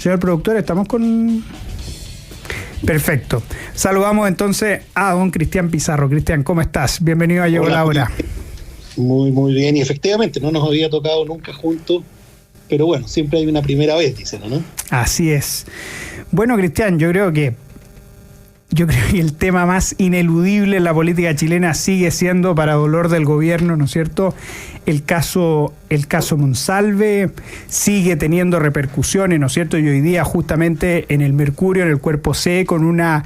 Señor productor, estamos con... Perfecto. Saludamos entonces a don Cristian Pizarro. Cristian, ¿cómo estás? Bienvenido a Llegó la Hora. Muy bien. Y efectivamente, no nos había tocado nunca juntos, pero bueno, siempre hay una primera vez, dicen, ¿no? Así es. Bueno, Cristian, yo creo que el tema más ineludible en la política chilena sigue siendo, para dolor del gobierno, ¿no es cierto?, el caso Monsalve sigue teniendo repercusiones, ¿no es cierto?, y hoy día justamente en el Mercurio, en el Cuerpo C, con una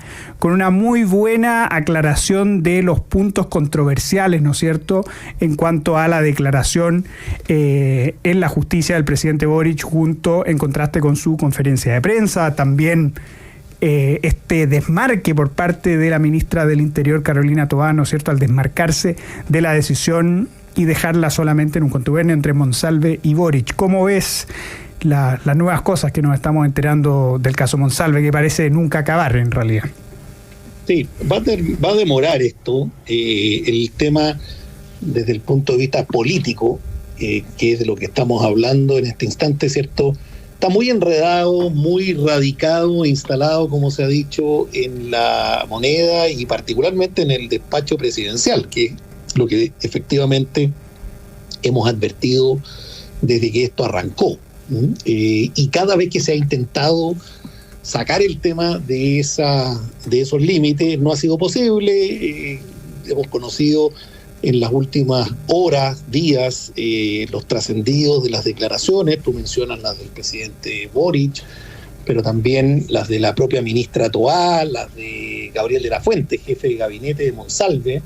muy buena aclaración de los puntos controversiales, ¿no es cierto?, en cuanto a la declaración en la justicia del presidente Boric, en contraste con su conferencia de prensa. También este desmarque por parte de la ministra del Interior, Carolina Toá, ¿no es cierto?, al desmarcarse de la decisión y dejarla solamente en un contubernio entre Monsalve y Boric. ¿Cómo ves las nuevas cosas que nos estamos enterando del caso Monsalve, que parece nunca acabar en realidad? Sí, va a demorar esto, el tema desde el punto de vista político, que es de lo que estamos hablando en este instante, ¿cierto? Está muy enredado, muy radicado, instalado, como se ha dicho, en la moneda y particularmente en el despacho presidencial, que es lo que efectivamente hemos advertido desde que esto arrancó. Y cada vez que se ha intentado sacar el tema de esos límites, no ha sido posible. Hemos conocido en las últimas horas, días, los trascendidos de las declaraciones. Tú mencionas las del presidente Boric, pero también las de la propia ministra Toá, las de Gabriel de la Fuente, jefe de gabinete de Monsalve,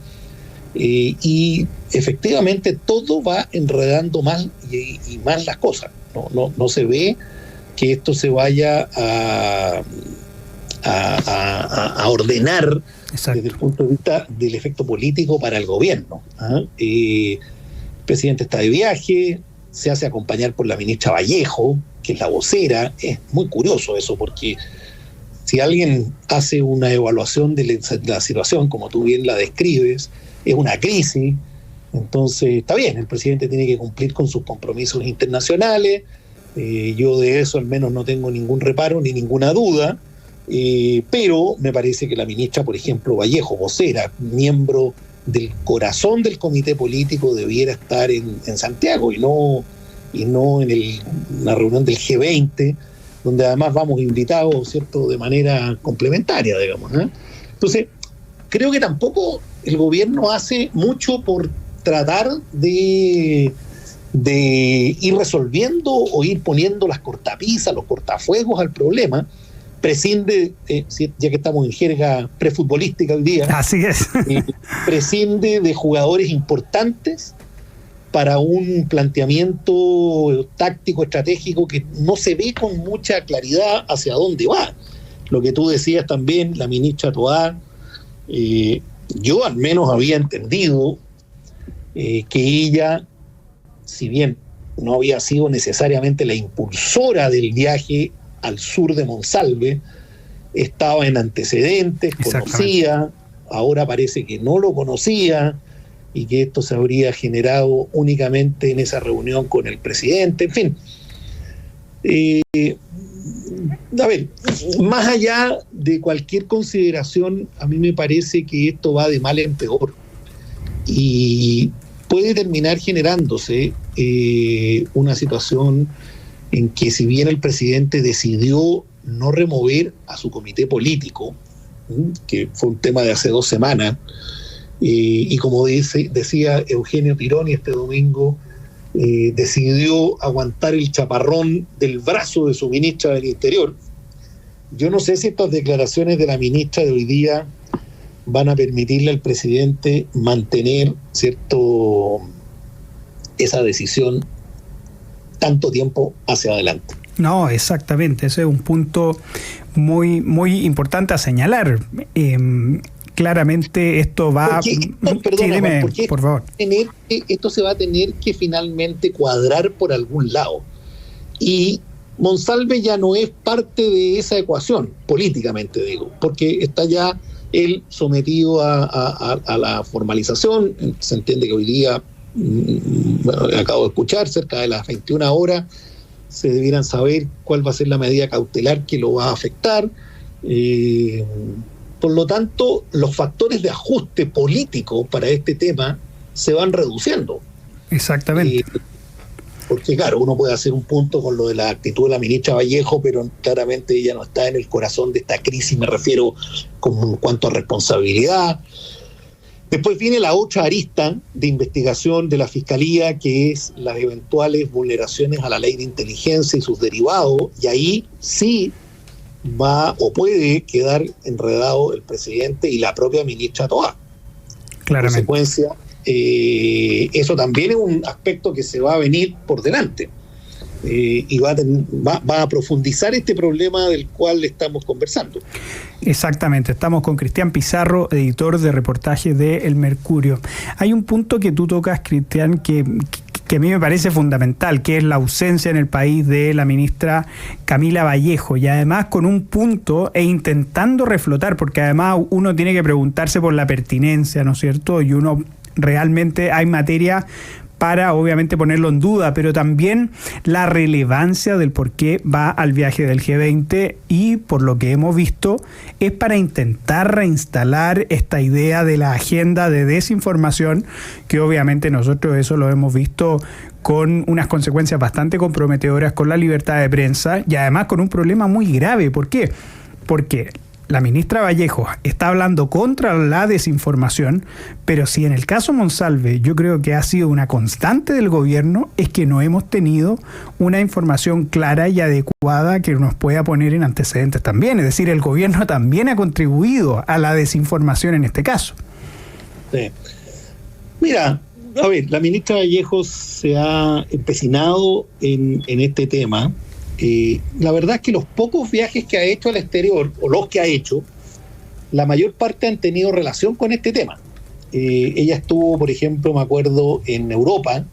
y efectivamente todo va enredando más y más las cosas. No se ve que esto se vaya a ordenar. Exacto. Desde el punto de vista del efecto político para el gobierno. El presidente está de viaje, se hace acompañar por la ministra Vallejo, que es la vocera. Es muy curioso eso, porque si alguien hace una evaluación de la situación, como tú bien la describes, es una crisis. Entonces está bien, el presidente tiene que cumplir con sus compromisos internacionales. Yo de eso al menos no tengo ningún reparo ni ninguna duda. Pero me parece que la ministra, por ejemplo, Vallejo, vocera, miembro del corazón del comité político, debiera estar en Santiago y no en una reunión del G20, donde además vamos invitados, ¿cierto?, de manera complementaria, digamos, ¿eh? Entonces, creo que tampoco el gobierno hace mucho por tratar de ir resolviendo o ir poniendo las cortapisas, los cortafuegos al problema. Prescinde, ya que estamos en jerga prefutbolística hoy día, así es, prescinde de jugadores importantes para un planteamiento táctico, estratégico, que no se ve con mucha claridad hacia dónde va. Lo que tú decías también, la ministra Toá, yo al menos había entendido que ella, si bien no había sido necesariamente la impulsora del viaje al sur de Monsalve, estaba en antecedentes, conocía, ahora parece que no lo conocía y que esto se habría generado únicamente en esa reunión con el presidente, en fin. A ver, más allá de cualquier consideración, a mí me parece que esto va de mal en peor y puede terminar generándose una situación en que, si bien el presidente decidió no remover a su comité político, que fue un tema de hace 2 semanas, y como decía Eugenio Tironi este domingo, decidió aguantar el chaparrón del brazo de su ministra del Interior. Yo no sé si estas declaraciones de la ministra de hoy día van a permitirle al presidente mantener, ¿cierto?, esa decisión tanto tiempo hacia adelante. No, exactamente, ese es un punto muy, muy importante a señalar. Claramente esto va... Perdona, porque por favor. Esto se va a tener que finalmente cuadrar por algún lado. Y Monsalve ya no es parte de esa ecuación, políticamente digo, porque está ya él sometido a la formalización. Se entiende que hoy día, acabo de escuchar, cerca de las 21 horas, se debieran saber cuál va a ser la medida cautelar que lo va a afectar. Por lo tanto, los factores de ajuste político para este tema se van reduciendo. Exactamente. Porque claro, uno puede hacer un punto con lo de la actitud de la ministra Vallejo, pero claramente ella no está en el corazón de esta crisis, me refiero en cuanto a responsabilidad. Después viene la otra arista de investigación de la Fiscalía, que es las eventuales vulneraciones a la ley de inteligencia y sus derivados, y ahí sí va o puede quedar enredado el presidente y la propia ministra Toá. Claramente. En consecuencia, eso también es un aspecto que se va a venir por delante y va a profundizar este problema del cual estamos conversando. Exactamente, estamos con Cristian Pizarro, editor de reportajes de El Mercurio. Hay un punto que tú tocas, Cristian, que a mí me parece fundamental, que es la ausencia en el país de la ministra Camila Vallejo, y además con un punto intentando reflotar, porque además uno tiene que preguntarse por la pertinencia, ¿no es cierto? Y uno realmente hay materia para obviamente ponerlo en duda, pero también la relevancia del por qué va al viaje del G20, y por lo que hemos visto es para intentar reinstalar esta idea de la agenda de desinformación, que obviamente nosotros eso lo hemos visto con unas consecuencias bastante comprometedoras con la libertad de prensa, y además con un problema muy grave. ¿Por qué? Porque la ministra Vallejo está hablando contra la desinformación, pero si en el caso Monsalve yo creo que ha sido una constante del gobierno, es que no hemos tenido una información clara y adecuada que nos pueda poner en antecedentes también. Es decir, el gobierno también ha contribuido a la desinformación en este caso. Sí. Mira, a ver, la ministra Vallejo se ha empecinado en este tema. La verdad es que los pocos viajes que ha hecho al exterior, o los que ha hecho, la mayor parte han tenido relación con este tema. Ella estuvo, por ejemplo, me acuerdo, en Europa,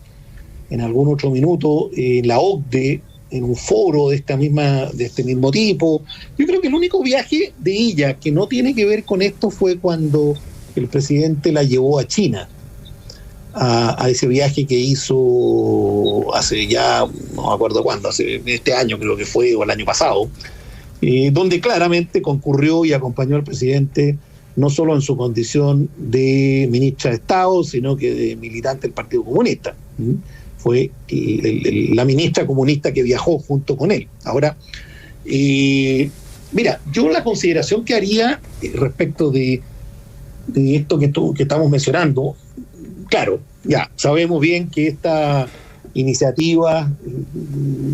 en algún otro minuto, en la OCDE, en un foro de este mismo tipo. Yo creo que el único viaje de ella que no tiene que ver con esto fue cuando el presidente la llevó a China, a ese viaje que hizo hace ya, no me acuerdo cuándo, este año creo que fue, o el año pasado, donde claramente concurrió y acompañó al presidente, no solo en su condición de ministra de Estado, sino que de militante del Partido Comunista. Fue la ministra comunista que viajó junto con él. Ahora, mira, yo la consideración que haría respecto de esto que estamos mencionando, claro, ya sabemos bien que esta iniciativa,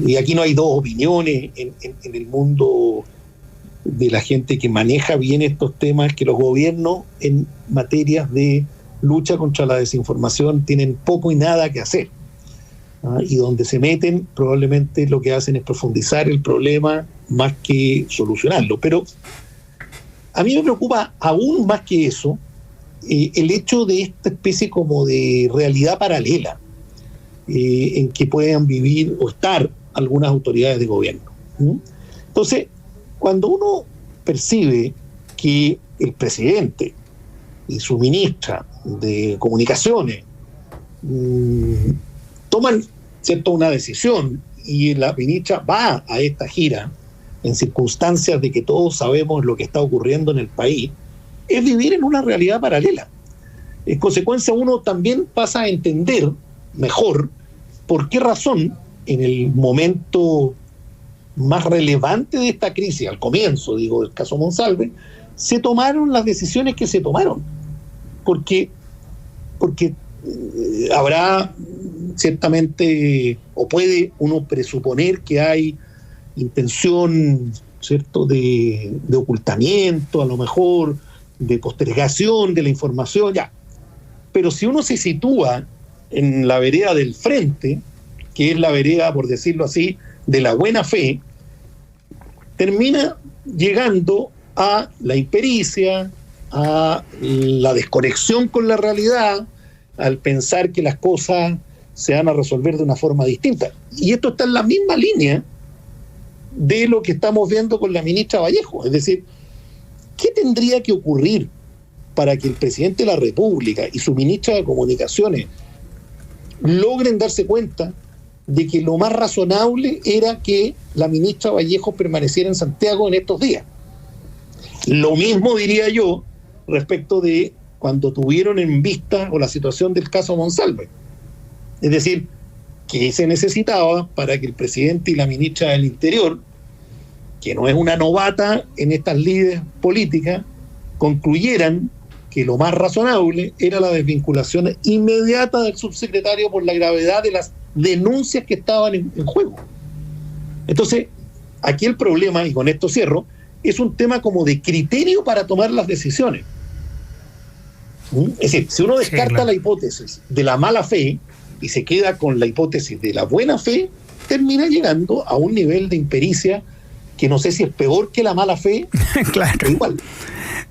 y aquí no hay dos opiniones en el mundo de la gente que maneja bien estos temas, que los gobiernos en materias de lucha contra la desinformación tienen poco y nada que hacer, y donde se meten probablemente lo que hacen es profundizar el problema más que solucionarlo. Pero a mí me preocupa aún más que eso el hecho de esta especie como de realidad paralela en que puedan vivir o estar algunas autoridades de gobierno. Entonces, cuando uno percibe que el presidente y su ministra de Comunicaciones toman, ¿cierto?, una decisión, y la ministra va a esta gira en circunstancias de que todos sabemos lo que está ocurriendo en el país, es vivir en una realidad paralela. En consecuencia, uno también pasa a entender mejor por qué razón en el momento más relevante de esta crisis, al comienzo, digo, del caso Monsalve, se tomaron las decisiones que se tomaron. Porque habrá ciertamente, o puede uno presuponer que hay intención, ¿cierto?, de ocultamiento, a lo mejor, de postergación de la información, ya. Pero si uno se sitúa en la vereda del frente, que es la vereda, por decirlo así, de la buena fe, termina llegando a la impericia, a la desconexión con la realidad, al pensar que las cosas se van a resolver de una forma distinta. Y esto está en la misma línea de lo que estamos viendo con la ministra Vallejo. Es decir, ¿qué tendría que ocurrir para que el presidente de la República y su ministra de Comunicaciones logren darse cuenta de que lo más razonable era que la ministra Vallejo permaneciera en Santiago en estos días. Lo mismo diría yo respecto de cuando tuvieron en vista o la situación del caso Monsalve. Es decir, que se necesitaba para que el presidente y la ministra del Interior, que no es una novata en estas lides políticas, concluyeran que lo más razonable era la desvinculación inmediata del subsecretario por la gravedad de las denuncias que estaban en juego. Entonces, aquí el problema, y con esto cierro, es un tema como de criterio para tomar las decisiones. Es decir, si uno descarta la hipótesis de la mala fe y se queda con la hipótesis de la buena fe, termina llegando a un nivel de impericia que no sé si es peor que la mala fe, claro. Pero igual.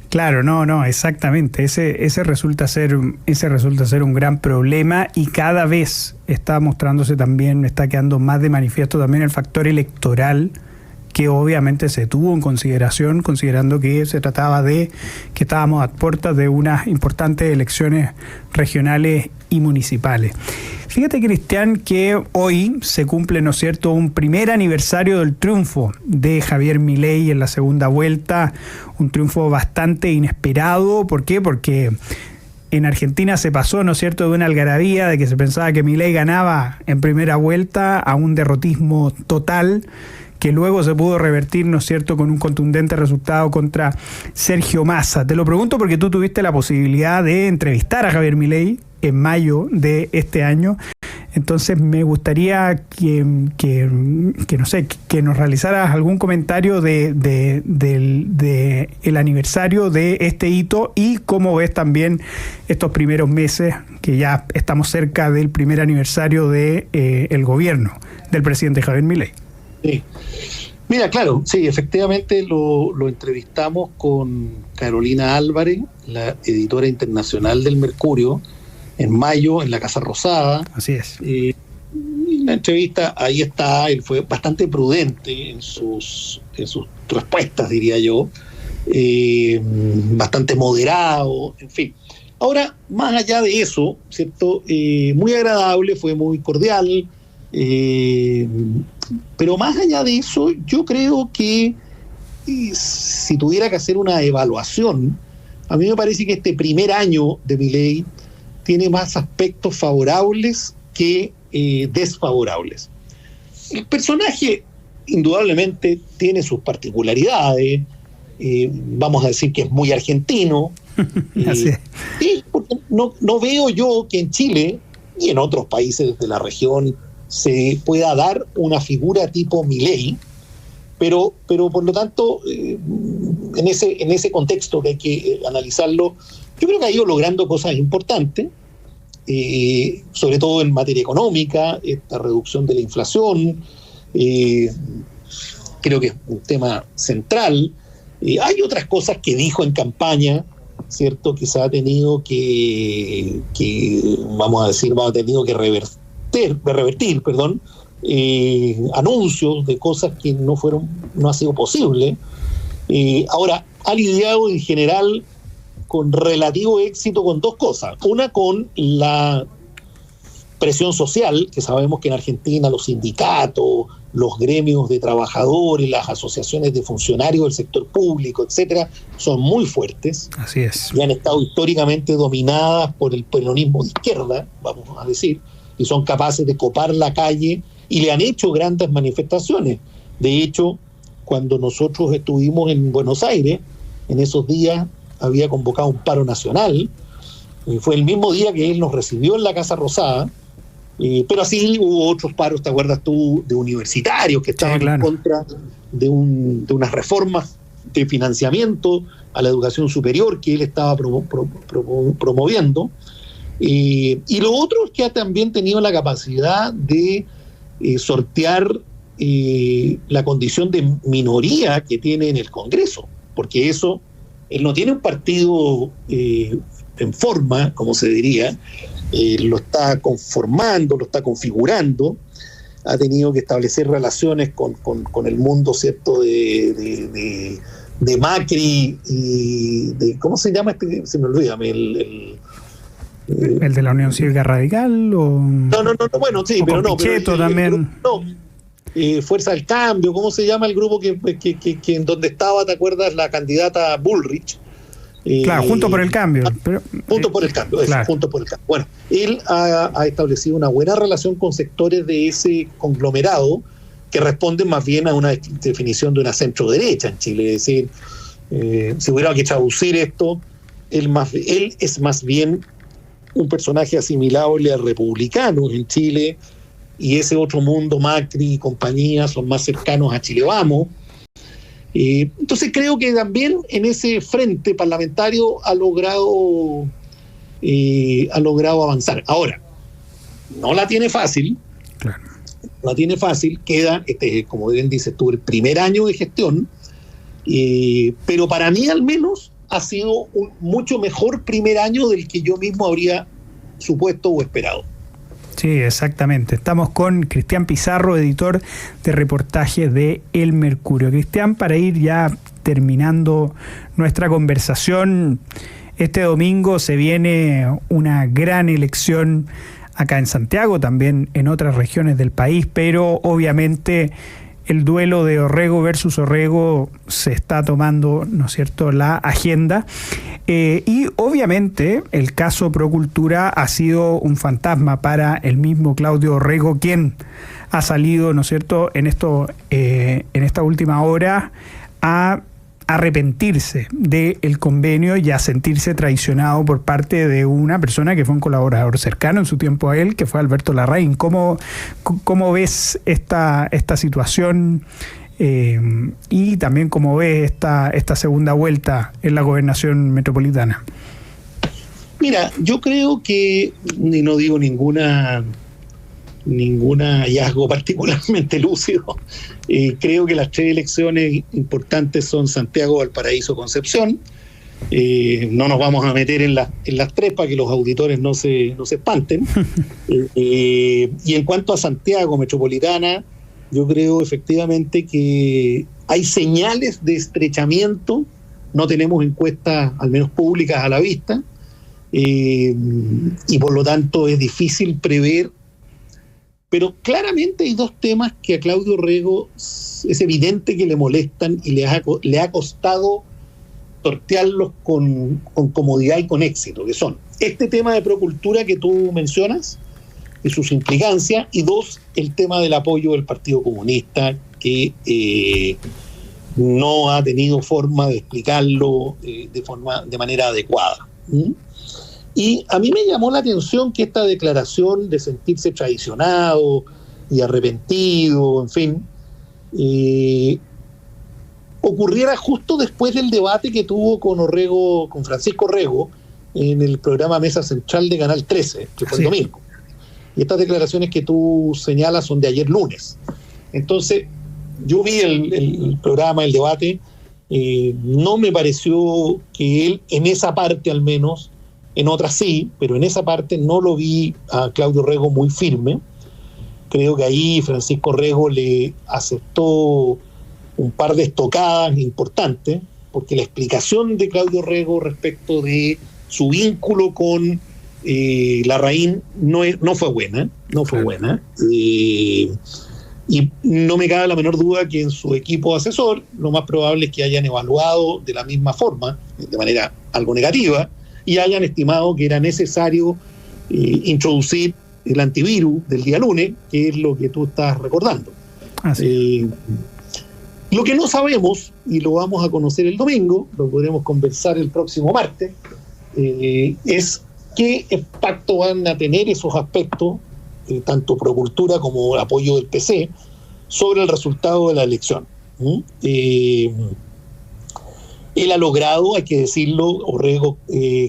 Claro, no, exactamente. Ese resulta ser un gran problema, y cada vez está mostrándose también, está quedando más de manifiesto también el factor electoral, que obviamente se tuvo en consideración, considerando que se trataba de que estábamos a puertas de unas importantes elecciones regionales y municipales. Fíjate, Cristian, que hoy se cumple, ¿no es cierto?, un primer aniversario del triunfo de Javier Milei en la segunda vuelta, un triunfo bastante inesperado. ¿Por qué? Porque en Argentina se pasó, ¿no es cierto?, de una algarabía de que se pensaba que Milei ganaba en primera vuelta a un derrotismo total, que luego se pudo revertir, ¿no es cierto?, con un contundente resultado contra Sergio Massa. Te lo pregunto porque tú tuviste la posibilidad de entrevistar a Javier Milei en mayo de este año. Entonces me gustaría que no sé, que nos realizaras algún comentario del aniversario de este hito, y cómo ves también estos primeros meses, que ya estamos cerca del primer aniversario de el gobierno del presidente Javier Milei. Sí. Mira, claro, sí, efectivamente lo entrevistamos con Carolina Álvarez, la editora internacional del Mercurio, en mayo en la Casa Rosada. Así es. La entrevista, ahí está, él fue bastante prudente en sus respuestas, diría yo, bastante moderado, en fin. Ahora, más allá de eso, ¿cierto? Muy agradable, fue muy cordial, pero más allá de eso, yo creo que si tuviera que hacer una evaluación, a mí me parece que este primer año de Milei tiene más aspectos favorables que desfavorables. El personaje indudablemente tiene sus particularidades, vamos a decir que es muy argentino. Sí, porque no veo yo que en Chile y en otros países de la región se pueda dar una figura tipo Milei, pero por lo tanto, en ese contexto que hay que analizarlo, yo creo que ha ido logrando cosas importantes, sobre todo en materia económica, esta reducción de la inflación, creo que es un tema central. Hay otras cosas que dijo en campaña, ¿cierto?, que se ha tenido que ha tenido que revertir, anuncios de cosas que no ha sido posible. Ahora, ha lidiado en general con relativo éxito con dos cosas. Una, con la presión social, que sabemos que en Argentina los sindicatos, los gremios de trabajadores, las asociaciones de funcionarios del sector público, etcétera, son muy fuertes. Así es. Y han estado históricamente dominadas por el peronismo de izquierda, vamos a decir, y son capaces de copar la calle, y le han hecho grandes manifestaciones. De hecho, cuando nosotros estuvimos en Buenos Aires, en esos días había convocado un paro nacional, fue el mismo día que él nos recibió en la Casa Rosada, pero así hubo otros paros, ¿te acuerdas tú?, de universitarios que estaban en contra de unas reformas de financiamiento a la educación superior que él estaba promoviendo. Y lo otro es que ha también tenido la capacidad de sortear la condición de minoría que tiene en el Congreso, porque eso, él no tiene un partido en forma, como se diría, lo está conformando, lo está configurando, ha tenido que establecer relaciones con el mundo, ¿cierto?, de Macri y de, ¿cómo se llama este? Se me olvida, ¿El de la Unión Cívica Radical? O... No, bueno, sí, pero no. Pichetto pero también. Fuerza del Cambio, ¿cómo se llama el grupo que en donde estaba, te acuerdas, la candidata Bullrich? Claro, Junto por el Cambio. Junto por el Cambio, claro. Junto por el Cambio. Bueno, él ha establecido una buena relación con sectores de ese conglomerado que responden más bien a una definición de una centro derecha en Chile. Es decir, si hubiera que traducir esto, él es más bien un personaje asimilable a republicanos en Chile, y ese otro mundo, Macri y compañía, son más cercanos a Chile Vamos. Entonces creo que también en ese frente parlamentario ha logrado avanzar. Ahora, no la tiene fácil. Claro. No la tiene fácil. Queda, como bien dices tú, el primer año de gestión, pero para mí al menos ha sido un mucho mejor primer año del que yo mismo habría supuesto o esperado. Sí, exactamente. Estamos con Cristian Pizarro, editor de reportajes de El Mercurio. Cristian, para ir ya terminando nuestra conversación, este domingo se viene una gran elección acá en Santiago, también en otras regiones del país, pero obviamente el duelo de Orrego versus Orrego se está tomando, ¿no es cierto?, la agenda. Y obviamente el caso Procultura ha sido un fantasma para el mismo Claudio Orrego, quien ha salido, ¿no es cierto?, en esta última hora a arrepentirse del convenio y a sentirse traicionado por parte de una persona que fue un colaborador cercano en su tiempo a él, que fue Alberto Larraín. ¿Cómo ves esta situación? Y también cómo ves esta segunda vuelta en la gobernación metropolitana. Mira, yo creo que, y no digo ningún hallazgo particularmente lúcido, creo que las tres elecciones importantes son Santiago, Valparaíso, Concepción. No nos vamos a meter en las tres para que los auditores no se espanten. Y en cuanto a Santiago metropolitana, yo creo efectivamente que hay señales de estrechamiento. No tenemos encuestas, al menos públicas, a la vista, y por lo tanto es difícil prever. Pero claramente hay dos temas que a Claudio Orrego es evidente que le molestan y le ha costado sortearlos con comodidad y con éxito, que son este tema de Procultura que tú mencionas y sus implicancias, y dos, el tema del apoyo del Partido Comunista, que no ha tenido forma de explicarlo de manera adecuada. Y a mí me llamó la atención que esta declaración de sentirse traicionado y arrepentido, en fin, ocurriera justo después del debate que tuvo con Francisco Orrego en el programa Mesa Central de Canal 13, que fue el domingo. Y estas declaraciones que tú señalas son de ayer lunes. Entonces, yo vi el programa, el debate, no me pareció que él, en esa parte al menos, en otras sí, pero en esa parte no lo vi a Claudio Orrego muy firme. Creo que ahí Francisco Orrego le aceptó un par de estocadas importantes, porque la explicación de Claudio Orrego respecto de su vínculo con Larraín no fue buena, y no me cabe la menor duda que en su equipo asesor lo más probable es que hayan evaluado de la misma forma, de manera algo negativa, y hayan estimado que era necesario introducir el antivirus del día lunes, que es lo que tú estás recordando. Lo que no sabemos, y lo vamos a conocer el domingo, lo podremos conversar el próximo martes, es qué impacto van a tener esos aspectos, tanto Procultura como apoyo del PC, sobre el resultado de la elección. Él ha logrado, hay que decirlo, Orrego,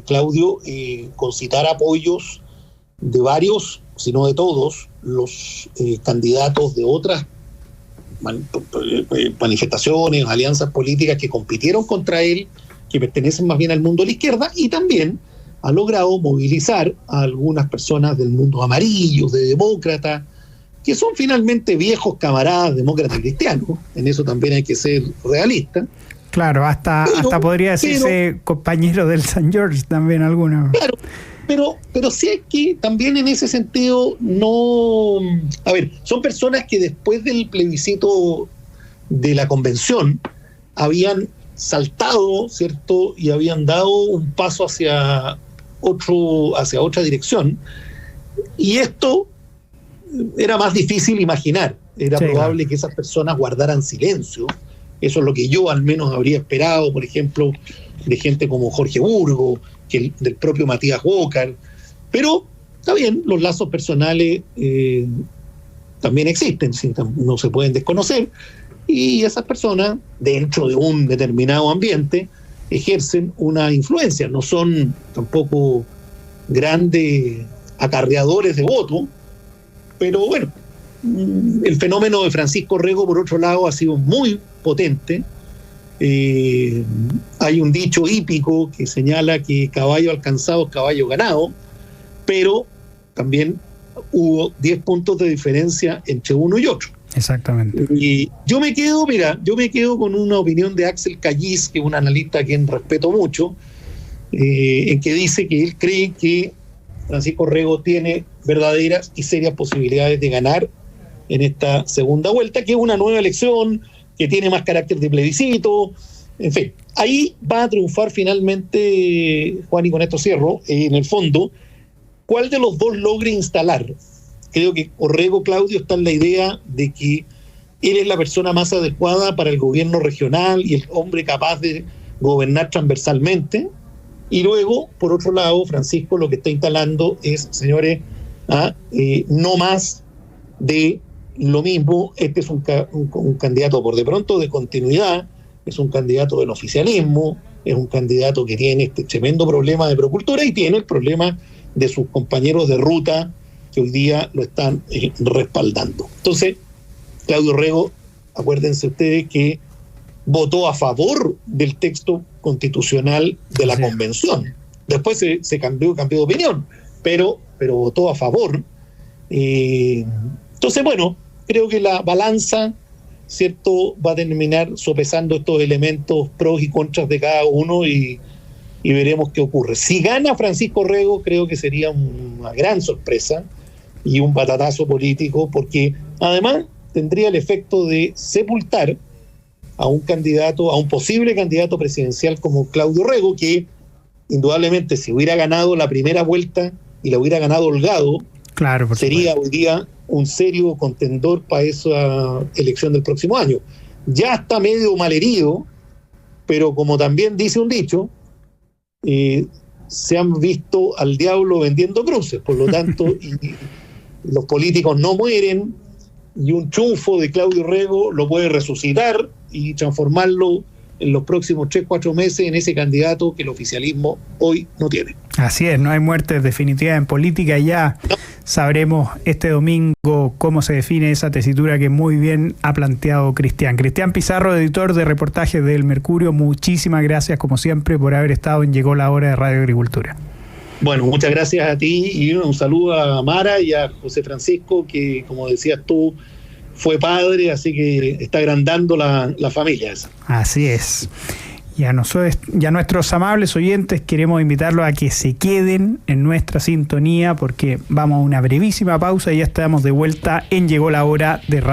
Claudio, concitar apoyos de varios, si no de todos, los candidatos de otras manifestaciones, alianzas políticas que compitieron contra él, que pertenecen más bien al mundo de la izquierda, y también ha logrado movilizar a algunas personas del mundo amarillo, de demócratas, que son finalmente viejos camaradas demócratas cristianos. En eso también hay que ser realista. Claro, hasta podría decirse compañero del San George también algunos. Claro, pero sí es que también en ese sentido no... A ver, son personas que después del plebiscito de la convención habían saltado, ¿cierto? Y habían dado un paso hacia otra dirección. Y esto era más difícil imaginar. Era probable que esas personas guardaran silencio. Eso es lo que yo al menos habría esperado, por ejemplo, de gente como Jorge Burgo, del propio Matías Walker. Pero está bien, los lazos personales también existen, no se pueden desconocer. Y esas personas, dentro de un determinado ambiente, ejercen una influencia. No son tampoco grandes acarreadores de voto, pero bueno, el fenómeno de Francisco Rego, por otro lado, ha sido muy potente. Hay un dicho hípico que señala que caballo alcanzado es caballo ganado, pero también hubo 10 puntos de diferencia entre uno y otro. Exactamente. Y yo me quedo con una opinión de Axel Callis, que es un analista a quien respeto mucho, en que dice que él cree que Francisco Rego tiene verdaderas y serias posibilidades de ganar en esta segunda vuelta, que es una nueva elección, que tiene más carácter de plebiscito, en fin. Ahí va a triunfar finalmente, Juan, y con esto cierro, en el fondo, ¿cuál de los dos logre instalar? Creo que Orrego Claudio está en la idea de que él es la persona más adecuada para el gobierno regional y el hombre capaz de gobernar transversalmente. Y luego, por otro lado, Francisco lo que está instalando es, señores, no más de lo mismo. Este es un candidato por de pronto de continuidad, es un candidato del oficialismo, es un candidato que tiene este tremendo problema de procultura y tiene el problema de sus compañeros de ruta que hoy día lo están respaldando. Entonces, Claudio Rego, acuérdense ustedes que votó a favor del texto constitucional de la convención. Después se cambió de opinión, pero votó a favor. Entonces, bueno, creo que la balanza, ¿cierto?, va a terminar sopesando estos elementos pros y contras de cada uno y veremos qué ocurre. Si gana Francisco Rego, creo que sería una gran sorpresa y un batatazo político, porque además tendría el efecto de sepultar a un posible candidato presidencial como Claudio Rego, que indudablemente si hubiera ganado la primera vuelta y la hubiera ganado holgado, claro, sería hoy día un serio contendor para esa elección del próximo año. Ya está medio malherido, pero como también dice un dicho, se han visto al diablo vendiendo cruces, por lo tanto, y los políticos no mueren, y un triunfo de Claudio Rego lo puede resucitar y transformarlo en los próximos 3-4 meses en ese candidato que el oficialismo hoy no tiene. Así es, no hay muertes definitivas en política. Ya sabremos este domingo cómo se define esa tesitura que muy bien ha planteado Cristian. Cristian Pizarro, editor de reportajes del Mercurio, muchísimas gracias como siempre por haber estado en Llegó la Hora de Radio Agricultura. Bueno, muchas gracias a ti y un saludo a Mara y a José Francisco, que como decías tú, fue padre, así que está agrandando la familia esa. Así es. Y a nuestros amables oyentes queremos invitarlos a que se queden en nuestra sintonía porque vamos a una brevísima pausa y ya estamos de vuelta en Llegó la Hora de Radio.